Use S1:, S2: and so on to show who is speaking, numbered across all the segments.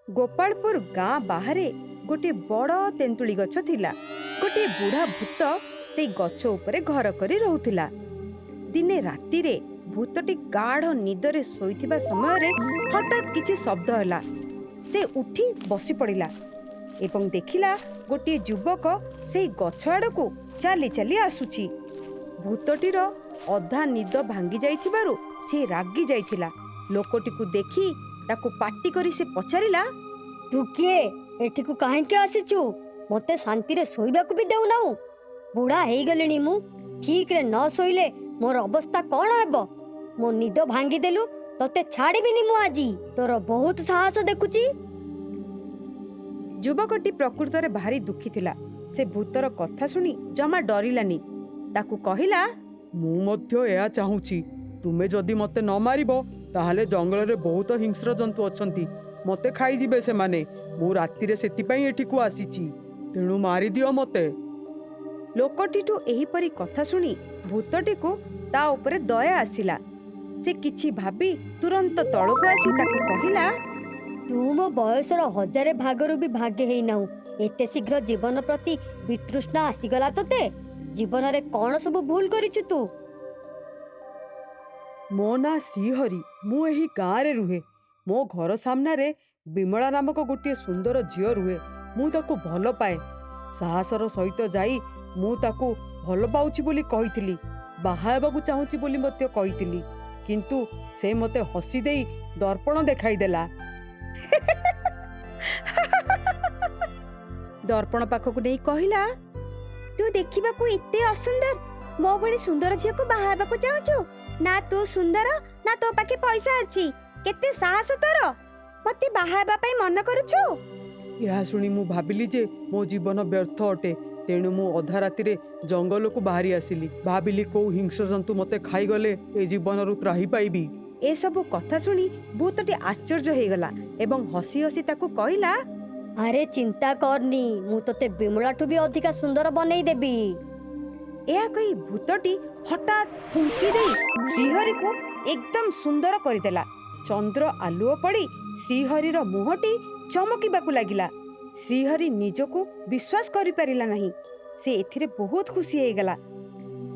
S1: ଗୋପାଳପୁର ଗାଁ ବାହାରେ ଗୋଟିଏ ବଡ଼ ତେନ୍ତୁଳି ଗଛ ଥିଲା। ଗୋଟିଏ ବୁଢ଼ା ଭୂତ ସେଇ ଗଛ ଉପରେ ଘର କରି ରହୁଥିଲା। ଦିନେ ରାତିରେ ଭୂତଟି ଗାଢ଼ ନିଦରେ ଶୋଇଥିବା ସମୟରେ ହଠାତ୍ କିଛି ଶବ୍ଦ ହେଲା। ସେ ଉଠି ବସି ପଡ଼ିଲା ଏବଂ ଦେଖିଲା ଗୋଟିଏ ଯୁବକ ସେଇ ଗଛ ଆଡ଼କୁ ଚାଲି ଚାଲି ଆସୁଛି। ଭୂତଟିର ଅଧା ନିଦ ଭାଙ୍ଗି ଯାଇଥିବାରୁ ସେ ରାଗି ଯାଇଥିଲା। ଲୋକଟିକୁ ଦେଖି ତାକୁ ପାଟି କରି ସେ ପଚାରିଲା,
S2: ତୁ କିଏ? ଏଠିକୁ କାହିଁକି ଆସିଛୁ? ମୋତେ ଶାନ୍ତିରେ ଶୋଇବାକୁ ବି ଦେଉନାହୁଁ। ବୁଢ଼ା ହେଇଗଲିଣି ମୁଁ। ଠିକରେ ନ ଶୋଇଲେ ମୋର ଅବସ୍ଥା କ'ଣ ହେବ? ମୋ ନିଦ ଭାଙ୍ଗିଦେଲୁ, ତତେ ଛାଡ଼ିବିନି ମୁଁ ଆଜି। ତୋର ବହୁତ ସାହସ ଦେଖୁଛି।
S1: ଯୁବକଟି ପ୍ରକୃତରେ ଭାରି ଦୁଃଖୀ ଥିଲା। ସେ ଭୂତର କଥା ଶୁଣି ଜମା ଡରିଲାନି। ତାକୁ କହିଲା,
S3: ମୁଁ ମଧ୍ୟ ଏହା ଚାହୁଁଛି। ତୁମେ ଯଦି ମୋତେ ନ ମାରିବ ତାହେଲେ ଜଙ୍ଗଲରେ ବହୁତ ହିଂସ୍ର ଜନ୍ତୁ ଅଛନ୍ତି। ମୋତେ ଖାଇଯିବେ ସେମାନେ। ମୁଁ ରାତିରେ ସେଥିପାଇଁ ଏଠିକୁ ଆସିଛି। ତେଣୁ ମାରିଦିଅ ମୋତେ।
S1: ଲୋକଟିଠୁ ଏହିପରି କଥା ଶୁଣି ଭୂତଟିକୁ ତା ଉପରେ ଦୟା ଆସିଲା। ସେ କିଛି ଭାବି ତୁରନ୍ତ ତଳକୁ ଆସି ତାକୁ କହିଲା,
S2: ତୁ ମୋ ବୟସର 1000 ଭାଗରୁ ବି ଭାଗେ ହେଇନାହୁଁ। ଏତେ ଶୀଘ୍ର ଜୀବନ ପ୍ରତି ବିତୃଷ୍ଣା ଆସିଗଲା ତୋତେ? ଜୀବନରେ କ'ଣ ସବୁ ଭୁଲ କରିଛୁ ତୁ?
S3: ମୋ ନାଁ ଶ୍ରୀହରି। ମୁଁ ଏହି ଗାଁରେ ରୁହେ। ମୋ ଘର ସାମ୍ନାରେ ବିମଳା ନାମକ ଗୋଟିଏ ସୁନ୍ଦର ଝିଅ ରୁହେ। ମୁଁ ତାକୁ ଭଲ ପାଏ। ସାହସର ସହିତ ଯାଇ ମୁଁ ତାକୁ ଭଲ ପାଉଛି ବୋଲି କହିଥିଲି। ବାହା ହେବାକୁ ଚାହୁଁଛି ବୋଲି ମଧ୍ୟ କହିଥିଲି। କିନ୍ତୁ ସେ ମୋତେ ହସି ଦେଇ ଦର୍ପଣ ଦେଖାଇଦେଲା।
S1: ଦର୍ପଣ ପାଖକୁ ନେଇ କହିଲା, ତୁ ଦେଖିବାକୁ ଏତେ ଅସୁନ୍ଦର। ମୋ ଭଳି ସୁନ୍ଦର ଝିଅକୁ ବାହା ହେବାକୁ ଚାହୁଁଛୁ? ନା ତୁ ସୁନ୍ଦର ନା ତୋ ପାଖେ ପଇସା ଅଛି। କେତେ ସାହସ ତୋର! ମତେ ବାହା ହେବା ପାଇଁ ମନ କରୁଛୁ?
S3: ଏହା ଶୁଣି ମୁଁ ଭାବିଲି ଯେ ମୋ ଜୀବନ ବ୍ୟର୍ଥ ଅଟେ। ତେଣୁ ମୁଁ ଅଧା ରାତିରେ ଜଙ୍ଗଲକୁ ବାହାରି ଆସିଲି। ଭାବିଲି କୋଉ ହିଂସ୍ର ଜନ୍ତୁ ମୋତେ ଖାଇଗଲେ ଏ ଜୀବନରୁ ତ୍ରାହି ପାଇବି।
S1: ଏସବୁ କଥା ଶୁଣି ଭୂତଟି ଆଶ୍ଚର୍ଯ୍ୟ ହେଇଗଲା ଏବଂ ହସି ହସି ତାକୁ କହିଲା,
S2: ଆରେ ଚିନ୍ତା କରନି, ମୁଁ ତୋତେ ବିମଳାଠୁ ବି ଅଧିକା ସୁନ୍ଦର ବନେଇ ଦେବି।
S1: ଏହା କହି ଭୂତଟି ହଠାତ୍ ଫୁଙ୍କି ଦେଇ ଶ୍ରୀହରିକୁ ଏକଦମ ସୁନ୍ଦର କରିଦେଲା। ଚନ୍ଦ୍ର ଆଲୁଅ ପଡ଼ି ଶ୍ରୀହରିର ମୁହଁଟି ଚମକିବାକୁ ଲାଗିଲା। ଶ୍ରୀହରି ନିଜକୁ ବିଶ୍ୱାସ କରିପାରିଲା ନାହିଁ। ସେ ଏଥିରେ ବହୁତ ଖୁସି ହେଇଗଲା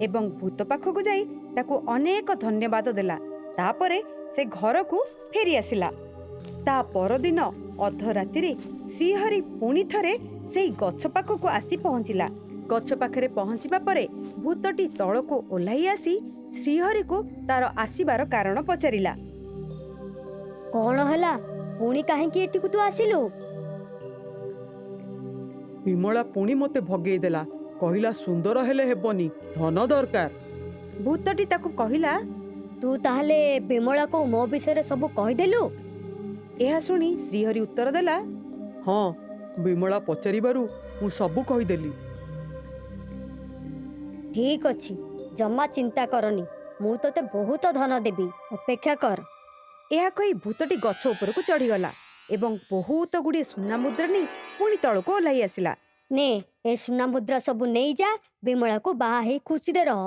S1: ଏବଂ ଭୂତ ପାଖକୁ ଯାଇ ତାକୁ ଅନେକ ଧନ୍ୟବାଦ ଦେଲା। ତାପରେ ସେ ଘରକୁ ଫେରି ଆସିଲା। ତା ପରଦିନ ଅଧରାତିରେ ଶ୍ରୀହରି ପୁଣି ଥରେ ସେଇ ଗଛ ପାଖକୁ ଆସି ପହଞ୍ଚିଲା। ଗଛ ପାଖରେ ପହଞ୍ଚିବା ପରେ ଭୂତଟି ତଳକୁ ଓହ୍ଲାଇ ଆସି ଶ୍ରୀହରିକୁ ତାର ଆସିବାର କାରଣ ପଚାରିଲା।
S2: କ'ଣ ହେଲା? ପୁଣି କାହିଁକି ଏଠିକୁ ତୁ ଆସିଲୁ?
S3: ବିମଳା ପୁଣି ମୋତେ ଭଗେଇଦେଲା। କହିଲା, ସୁନ୍ଦର ହେଲେ ହେବନି, ଧନ ଦରକାର।
S1: ଭୂତଟି ତାକୁ କହିଲା,
S2: ତୁ ତାହେଲେ ବିମଳାକୁ ମୋ ବିଷୟରେ ସବୁ କହିଦେଲୁ?
S1: ଏହା ଶୁଣି ଶ୍ରୀହରି ଉତ୍ତର ଦେଲା,
S3: ହଁ, ବିମଳା ପଚାରିବାରୁ ମୁଁ ସବୁ କହିଦେଲି।
S2: ଠିକ ଅଛି, ଜମା ଚିନ୍ତା କରନି। ମୁଁ ତୋତେ ବହୁତ ଧନ ଦେବି। ଅପେକ୍ଷା କର।
S1: ଏହା କହି ଭୂତଟି ଗଛ ଉପରକୁ ଚଢ଼ିଗଲା ଏବଂ ବହୁତ ଗୁଡ଼ିଏ ସୁନା ମୁଦ୍ରା ନେଇ ପୁଣି ତଳକୁ ଓହ୍ଲାଇ ଆସିଲା।
S2: ନେ, ଏ ସୁନା ମୁଦ୍ରା ସବୁ ନେଇଯା। ବିମଳାକୁ ବାହା ହେଇ ଖୁସିରେ ରହ।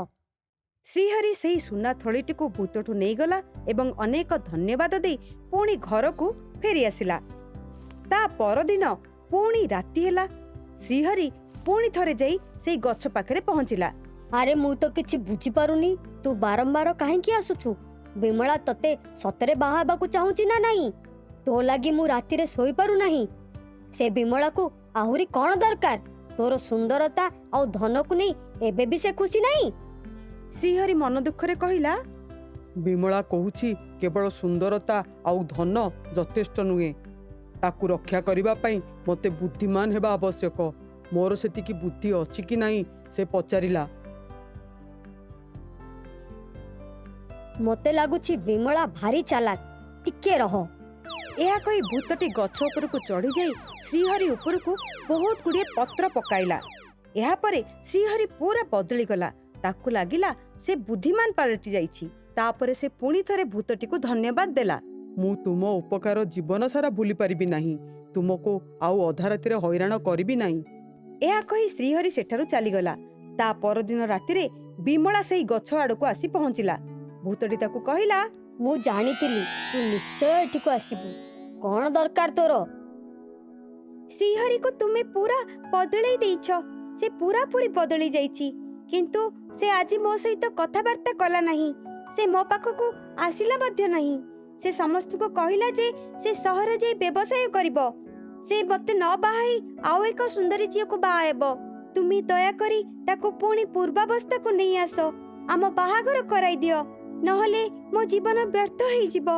S1: ଶ୍ରୀହରି ସେହି ସୁନା ଥଳିଟିକୁ ଭୂତଠୁ ନେଇଗଲା ଏବଂ ଅନେକ ଧନ୍ୟବାଦ ଦେଇ ପୁଣି ଘରକୁ ଫେରି ଆସିଲା। ତା ପରଦିନ ପୁଣି ରାତି ହେଲା। ଶ୍ରୀହରି ପୁଣି ଥରେ ଯାଇ ସେଇ ଗଛ ପାଖରେ ପହଞ୍ଚିଲା।
S2: ଆରେ ମୁଁ ତ କିଛି ବୁଝିପାରୁନି, ତୁ ବାରମ୍ବାର କାହିଁକି ଆସୁଛୁ? ବିମଳା ତତେ ସତରେ ବାହା ହେବାକୁ ଚାହୁଁଛି ନା ନାହିଁ? ତୋ ଲାଗି ମୁଁ ରାତିରେ ଶୋଇପାରୁନାହିଁ। ସେ ବିମଳାକୁ ଆହୁରି କ'ଣ ଦରକାର? ତୋର ସୁନ୍ଦରତା ଆଉ ଧନକୁ ନେଇ ଏବେ ବି ସେ ଖୁସି ନାହିଁ?
S1: ଶ୍ରୀହରି ମନ ଦୁଃଖରେ କହିଲା,
S3: ବିମଳା କହୁଛି କେବଳ ସୁନ୍ଦରତା ଆଉ ଧନ ଯଥେଷ୍ଟ ନୁହେଁ। ତାକୁ ରକ୍ଷା କରିବା ପାଇଁ ମୋତେ ବୁଦ୍ଧିମାନ ହେବା ଆବଶ୍ୟକ। ମୋର ସେତିକି ବୁଦ୍ଧି ଅଛି କି ନାହିଁ ସେ ପଚାରିଲା।
S2: ମୋତେ ଲାଗୁଛି ବିମଳା ଭାରି ଚାଲାକ। ଟିକେ ରହ।
S1: ଏହା କହି ଭୂତଟି ଗଛ ଉପରକୁ ଚଢ଼ିଯାଇ ଶ୍ରୀହରି ଉପରକୁ ବହୁତ ଗୁଡ଼ିଏ ପତ୍ର ପକାଇଲା। ଏହାପରେ ଶ୍ରୀହରି ପୁରା ବଦଳିଗଲା। ତାକୁ ଲାଗିଲା ସେ ବୁଦ୍ଧିମାନ ପାଲଟି ଯାଇଛି। ତାପରେ ସେ ପୁଣି ଥରେ ଭୂତଟିକୁ ଧନ୍ୟବାଦ ଦେଲା।
S3: ମୁଁ ତୁମ ଉପକାର ଜୀବନ ସାରା ଭୁଲି ପାରିବି ନାହିଁ। ତୁମକୁ ଆଉ ଅଧା ରାତିରେ ହଇରାଣ କରିବି ନାହିଁ।
S1: ଏହା କହି ଶ୍ରୀହରି ସେଠାରୁ ଚାଲିଗଲା। ତା ପରଦିନ ରାତିରେ ବିମଳା ସେଇ ଗଛ ଆଡ଼କୁ ଆସି ପହଞ୍ଚିଲା। ଭୂତଟି ତାକୁ କହିଲା,
S2: ମୁଁ ଜାଣିଥିଲି ତୁ ନିଶ୍ଚୟ ଏଠିକୁ ଆସିବୁ। କ'ଣ ଦରକାର ତୋର?
S1: ଶ୍ରୀହରିକୁ ତୁମେ ପୁରା ବଦଳେଇ ଦେଇଛ। ସେ ପୁରାପୁରି ବଦଳି ଯାଇଛି, କିନ୍ତୁ ସେ ଆଜି ମୋ ସହିତ କଥାବାର୍ତ୍ତା କଲା ନାହିଁ। ସେ ମୋ ପାଖକୁ ଆସିଲା ମଧ୍ୟ ନାହିଁ। ସେ ସମସ୍ତଙ୍କୁ କହିଲା ଯେ ସେ ସହର ଯାଇ ବ୍ୟବସାୟ କରିବ। ସେ ମୋତେ ନ ବାହା ହେଇ ଆଉ ଏକ ସୁନ୍ଦରୀ ଝିଅକୁ ବାହା ହେବ। ତୁମେ ଦୟାକରି ତାକୁ ପୁଣି ପୂର୍ବାବସ୍ଥାକୁ ନେଇ ଆସ। ଆମ ବାହାଘର କରାଇ ଦିଅ, ନହେଲେ ମୋ ଜୀବନ ବ୍ୟର୍ଥ ହେଇଯିବ।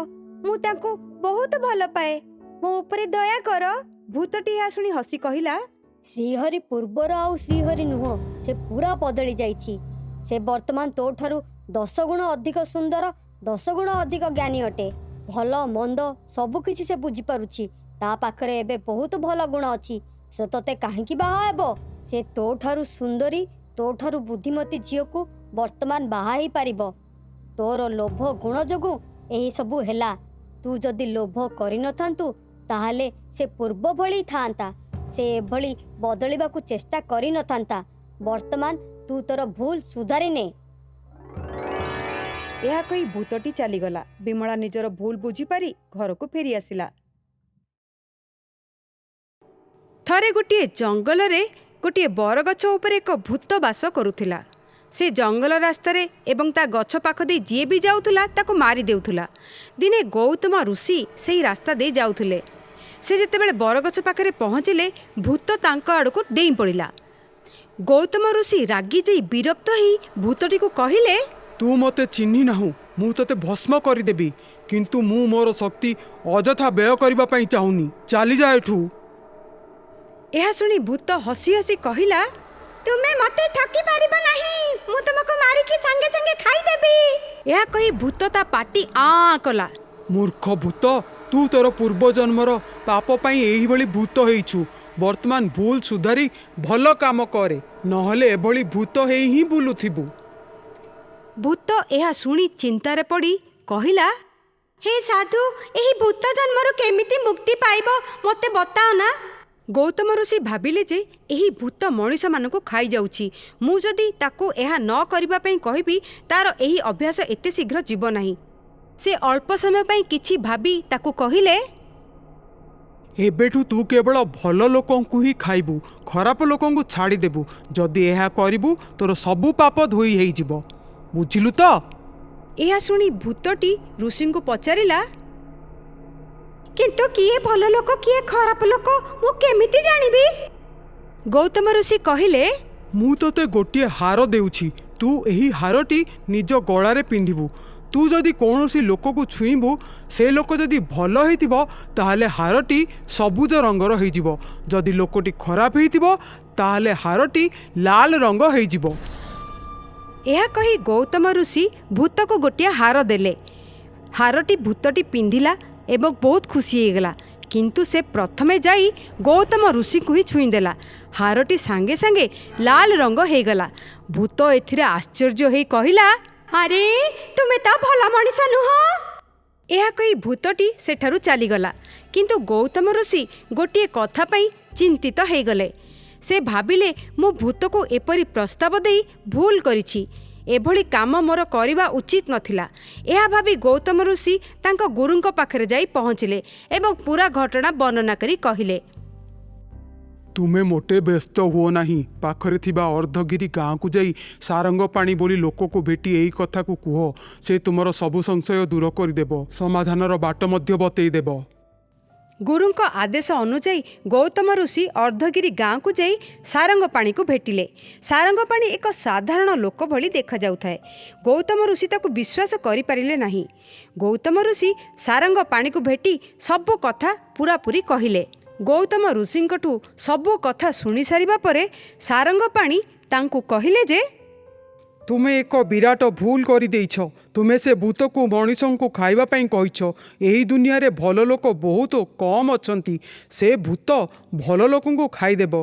S1: ମୁଁ ତାଙ୍କୁ ବହୁତ ଭଲ ପାଏ, ମୋ ଉପରେ ଦୟା କର। ଭୂତଟି ଏହା ଶୁଣି ହସି କହିଲା,
S2: ଶ୍ରୀହରି ପୂର୍ବର ଆଉ ଶ୍ରୀହରି ନୁହଁ, ସେ ପୁରା ବଦଳି ଯାଇଛି। ସେ ବର୍ତ୍ତମାନ ତୋ ଠାରୁ 10 ଗୁଣ ଅଧିକ ସୁନ୍ଦର, 10 ଗୁଣ ଅଧିକ ଜ୍ଞାନୀ ଅଟେ। ଭଲ ମନ୍ଦ ସବୁ କିଛି ସେ ବୁଝିପାରୁଛି। ତା ପାଖରେ ଏବେ ବହୁତ ଭଲ ଗୁଣ ଅଛି। ସେ ତତେ କାହିଁକି ବାହା ହେବ? ସେ ତୋ ଠାରୁ ସୁନ୍ଦରୀ, ତୋ ଠାରୁ ବୁଦ୍ଧିମତୀ ଝିଅକୁ ବର୍ତ୍ତମାନ ବାହା ହେଇପାରିବ। ତୋର ଲୋଭ ଗୁଣ ଯୋଗୁଁ ଏହି ସବୁ ହେଲା। ତୁ ଯଦି ଲୋଭ କରିନଥାନ୍ତୁ ତାହେଲେ ସେ ପୂର୍ବ ଭଳି ଥାଆନ୍ତା। ସେ ଏଭଳି ବଦଳିବାକୁ ଚେଷ୍ଟା କରିନଥାନ୍ତା। ବର୍ତ୍ତମାନ ତୁ ତୋର ଭୁଲ ସୁଧାରି ନେ।
S1: ଏହା କହି ଭୂତଟି ଚାଲିଗଲା। ବିମଳା ନିଜର ଭୁଲ ବୁଝିପାରି ଘରକୁ ଫେରି ଆସିଲା। ଥରେ ଗୋଟିଏ ଜଙ୍ଗଲରେ ଗୋଟିଏ ବରଗଛ ଉପରେ ଏକ ଭୂତ ବାସ କରୁଥିଲା। ସେ ଜଙ୍ଗଲ ରାସ୍ତାରେ ଏବଂ ତା ଗଛ ପାଖ ଦେଇ ଯିଏ ବି ଯାଉଥିଲା ତାକୁ ମାରି ଦେଉଥିଲା। ଦିନେ ଗୌତମ ଋଷି ସେହି ରାସ୍ତା ଦେଇ ଯାଉଥିଲେ। ସେ ଯେତେବେଳେ ବରଗଛ ପାଖରେ ପହଞ୍ଚିଲେ, ଭୂତ ତାଙ୍କ ଆଡ଼କୁ ଡେଇଁ ପଡ଼ିଲା। ଗୌତମ ଋଷି ରାଗି ଯାଇ ବିରକ୍ତ ହୋଇ ଭୂତଟିକୁ କହିଲେ,
S4: ତୁ ମୋତେ ଚିହ୍ନି ନାହୁଁ, ମୁଁ ତୋତେ ଭସ୍ମ କରିଦେବି। କିନ୍ତୁ ମୁଁ ମୋର ଶକ୍ତି ଅଯଥା ବ୍ୟୟ କରିବା ପାଇଁ ଚାହୁଁନି। ଚାଲିଯା ଏଠୁ।
S1: ଏହା ଶୁଣି ଭୂତ ହସି ହସି କହିଲା, ତୁମେ ମୋତେ ଠକି ପାରିବ ନାହିଁ। ମୁଁ ତୁମକୁ ମାରିକି ସାଙ୍ଗେ ସାଙ୍ଗେ ଖାଇଦେବି। ଏହା କହି ଭୂତ ତା ପାଟି ଆଁ କଲା।
S4: ମୂର୍ଖ ଭୂତ, ତୁ ତୋର ପୂର୍ବଜନ୍ମର ପାପ ପାଇଁ ଏହିଭଳି ଭୂତ ହେଇଛୁ। ବର୍ତ୍ତମାନ ଭୁଲ ସୁଧାରି ଭଲ କାମ କରେ, ନହେଲେ ଏଭଳି ଭୂତ ହେଇ ହିଁ ବୁଲୁଥିବୁ।
S1: ଭୂତ ଏହା ଶୁଣି ଚିନ୍ତାରେ ପଡ଼ି କହିଲା, ହେ ସାଧୁ, ଏହି ଭୂତ ଜନ୍ମରୁ କେମିତି ମୁକ୍ତି ପାଇବ ମୋତେ ବତାଅ ନା। ଗୌତମ ଋଷି ଭାବିଲେ ଯେ ଏହି ଭୂତ ମଣିଷମାନଙ୍କୁ ଖାଇଯାଉଛି। ମୁଁ ଯଦି ତାକୁ ଏହା ନ କରିବା ପାଇଁ କହିବି, ତାର ଏହି ଅଭ୍ୟାସ ଏତେ ଶୀଘ୍ର ଯିବ ନାହିଁ। ସେ ଅଳ୍ପ ସମୟ ପାଇଁ କିଛି ଭାବି ତାକୁ କହିଲେ,
S4: ଏବେଠୁ ତୁ କେବଳ ଭଲ ଲୋକଙ୍କୁ ହିଁ ଖାଇବୁ, ଖରାପ ଲୋକଙ୍କୁ ଛାଡ଼ିଦେବୁ। ଯଦି ଏହା କରିବୁ ତୋର ସବୁ ପାପ ଧୋଇ ହେଇଯିବ। ବୁଝିଲୁ ତ?
S1: ଏହା ଶୁଣି ଭୂତଟି ଋଷିଙ୍କୁ ପଚାରିଲା, କିନ୍ତୁ କିଏ ଭଲ ଲୋକ କିଏ ଖରାପ ଲୋକ ମୁଁ କେମିତି ଜାଣିବି? ଗୌତମ ଋଷି କହିଲେ,
S4: ମୁଁ ତୋତେ ଗୋଟିଏ ହାର ଦେଉଛି। ତୁ ଏହି ହାରଟି ନିଜ ଗଳାରେ ପିନ୍ଧିବୁ। ତୁ ଯଦି କୌଣସି ଲୋକକୁ ଛୁଇଁବୁ, ସେ ଲୋକ ଯଦି ଭଲ ହେଇଥିବ ତାହେଲେ ହାରଟି ସବୁଜ ରଙ୍ଗର ହେଇଯିବ। ଯଦି ଲୋକଟି ଖରାପ ହେଇଥିବ ତାହେଲେ ହାରଟି ଲାଲ ରଙ୍ଗ ହେଇଯିବ।
S1: ଏହା କହି ଗୌତମ ଋଷି ଭୂତକୁ ଗୋଟିଏ ହାର ଦେଲେ। ହାରଟି ଭୂତଟି ପିନ୍ଧିଲା ଏବଂ ବହୁତ ଖୁସି ହେଇଗଲା। କିନ୍ତୁ ସେ ପ୍ରଥମେ ଯାଇ ଗୌତମ ଋଷିଙ୍କୁ ହିଁ ଛୁଇଁଦେଲା। ହାରଟି ସାଙ୍ଗେ ସାଙ୍ଗେ ଲାଲ ରଙ୍ଗ ହେଇଗଲା। ଭୂତ ଏଥିରେ ଆଶ୍ଚର୍ଯ୍ୟ ହେଇ କହିଲା, ଆରେ ତୁମେ ତ ଭଲ ମଣିଷ ନୁହଁ। ଏହା କହି ଭୂତଟି ସେଠାରୁ ଚାଲିଗଲା। କିନ୍ତୁ ଗୌତମ ଋଷି ଗୋଟିଏ କଥା ପାଇଁ ଚିନ୍ତିତ ହେଇଗଲେ। ସେ ଭାବିଲେ, ମୁଁ ଭୂତକୁ ଏପରି ପ୍ରସ୍ତାବ ଦେଇ ଭୁଲ କରିଛି। ଏଭଳି କାମ ମୋର କରିବା ଉଚିତ ନଥିଲା। ଏହା ଭାବି ଗୌତମ ଋଷି ତାଙ୍କ ଗୁରୁଙ୍କ ପାଖରେ ଯାଇ ପହଞ୍ଚିଲେ ଏବଂ ପୁରା ଘଟଣା ବର୍ଣ୍ଣନା କରି କହିଲେ,
S4: ତୁମେ ମୋଟେ ବ୍ୟସ୍ତ ହୁଅ ନାହିଁ। ପାଖରେ ଥିବା ଅର୍ଦ୍ଧଗିରି ଗାଁକୁ ଯାଇ ସାରଙ୍ଗ ପାଣି ବୋଲି ଲୋକକୁ ଭେଟି ଏହି କଥାକୁ କୁହ। ସେ ତୁମର ସବୁ ସଂଶୟ ଦୂର କରିଦେବ, ସମାଧାନର ବାଟ ମଧ୍ୟ ବତେଇଦେବ।
S1: ଗୁରୁଙ୍କ ଆଦେଶ ଅନୁଯାୟୀ ଗୌତମ ଋଷି ଅର୍ଦ୍ଧଗିରି ଗାଁକୁ ଯାଇ ସାରଙ୍ଗ ପାଣିକୁ ଭେଟିଲେ। ସାରଙ୍ଗ ପାଣି ଏକ ସାଧାରଣ ଲୋକ ଭଳି ଦେଖାଯାଉଥାଏ। ଗୌତମ ଋଷି ତାକୁ ବିଶ୍ୱାସ କରିପାରିଲେ ନାହିଁ। ଗୌତମ ଋଷି ସାରଙ୍ଗ ପାଣିକୁ ଭେଟି ସବୁ କଥା ପୂରାପୂରି କହିଲେ। ଗୌତମ ଋଷିଙ୍କଠୁ ସବୁ କଥା ଶୁଣିସାରିବା ପରେ ସାରଙ୍ଗ ପାଣି ତାଙ୍କୁ କହିଲେ ଯେ,
S4: ତୁମେ ଏକ ବିରାଟ ଭୁଲ କରିଦେଇଛ। ତୁମେ ସେ ଭୂତକୁ ମଣିଷଙ୍କୁ ଖାଇବା ପାଇଁ କହିଛ। ଏହି ଦୁନିଆରେ ଭଲ ଲୋକ ବହୁତ କମ୍ ଅଛନ୍ତି। ସେ ଭୂତ ଭଲ ଲୋକଙ୍କୁ ଖାଇଦେବ।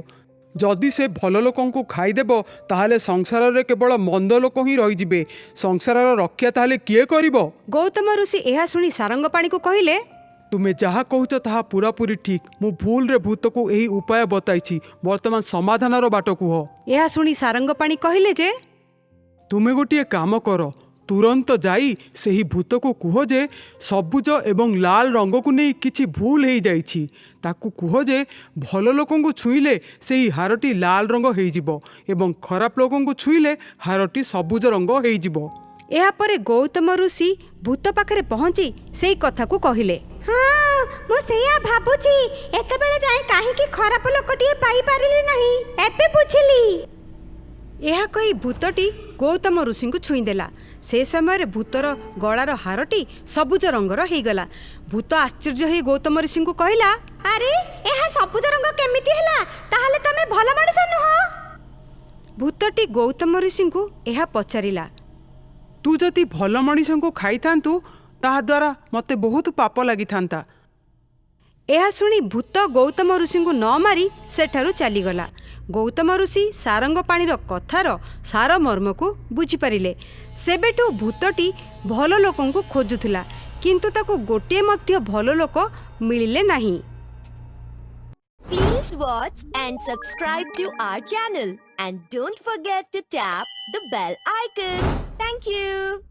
S4: ଯଦି ସେ ଭଲ ଲୋକଙ୍କୁ ଖାଇଦେବ ତାହେଲେ ସଂସାରରେ କେବଳ ମନ୍ଦ ଲୋକ ହିଁ ରହିଯିବେ। ସଂସାରର ରକ୍ଷା ତାହେଲେ କିଏ କରିବ?
S1: ଗୌତମ ଋଷି ଏହା ଶୁଣି ସାରଙ୍ଗ ପାଣିକୁ କହିଲେ,
S4: ତୁମେ ଯାହା କହୁଛ ତାହା ପୁରାପୁରି ଠିକ୍। ମୁଁ ଭୁଲରେ ଭୂତକୁ ଏହି ଉପାୟ ବତାଇଛି। ବର୍ତ୍ତମାନ ସମାଧାନର ବାଟ କୁହ।
S1: ଏହା ଶୁଣି ସାରଙ୍ଗ ପାଣି କହିଲେ ଯେ,
S4: ତୁମେ ଗୋଟିଏ କାମ କର। ତୁରନ୍ତ ଯାଇ ସେହି ଭୂତକୁ କୁହ ଯେ ସବୁଜ ଏବଂ ଲାଲ ରଙ୍ଗକୁ ନେଇ କିଛି ଭୁଲ ହେଇଯାଇଛି। ତାକୁ କୁହ ଯେ ଭଲ ଲୋକଙ୍କୁ ଛୁଇଁଲେ ସେହି ହାରଟି ଲାଲ ରଙ୍ଗ ହେଇଯିବ ଏବଂ ଖରାପ ଲୋକଙ୍କୁ ଛୁଇଁଲେ ହାରଟି ସବୁଜ ରଙ୍ଗ ହେଇଯିବ।
S1: ଏହାପରେ ଗୌତମ ଋଷି ଭୂତ ପାଖରେ ପହଞ୍ଚି ସେଇ କଥାକୁ କହିଲେ।
S2: ହଁ, ମୁଁ ସେଇଆ ଭାବୁଛି, ଏତେବେଳେ ଯାଏ କାହିଁକି ଖରାପ ଲୋକଟିଏ ପାଇପାରିଲି ନାହିଁ, ଏବେ ବୁଝିଲି।
S1: ଏହା କହି ଭୂତଟି ଗୌତମ ଋଷିଙ୍କୁ ଛୁଇଁଦେଲା। ସେ ସମୟରେ ଭୂତର ଗଳାର ହାରଟି ସବୁଜ ରଙ୍ଗର ହେଇଗଲା। ଭୂତ ଆଶ୍ଚର୍ଯ୍ୟ ହୋଇ ଗୌତମ ଋଷିଙ୍କୁ କହିଲା,
S2: ଆରେ ଏହା ସବୁଜ ରଙ୍ଗ କେମିତି ହେଲା? ତାହେଲେ ତମେ ଭଲ ମଣିଷ ନୁହଁ?
S1: ଭୂତଟି ଗୌତମ ଋଷିଙ୍କୁ ଏହା ପଚାରିଲା।
S4: ତୁ ଯଦି ଭଲ ମଣିଷଙ୍କୁ ଖାଇଥାନ୍ତୁ ତାହାଦ୍ୱାରା ମୋତେ ବହୁତ ପାପ ଲାଗିଥାନ୍ତା।
S1: ଏହା ଶୁଣି ଭୂତ ଗୌତମ ଋଷିଙ୍କୁ ନ ମାରି ସେଠାରୁ ଚାଲିଗଲା। ଗୌତମ ଋଷି ସାରଙ୍ଗ ପାଣିର କଥାର ସାରମର୍ମକୁ ବୁଝିପାରିଲେ। ସେବେଠୁ ଭୂତଟି ଭଲ ଲୋକଙ୍କୁ ଖୋଜୁଥିଲା, କିନ୍ତୁ ତାକୁ ଗୋଟିଏ ମଧ୍ୟ ଭଲ ଲୋକ ମିଳିଲେ ନାହିଁ।
S5: Please watch and subscribe to our channel and don't forget to tap the bell icon. Thank you.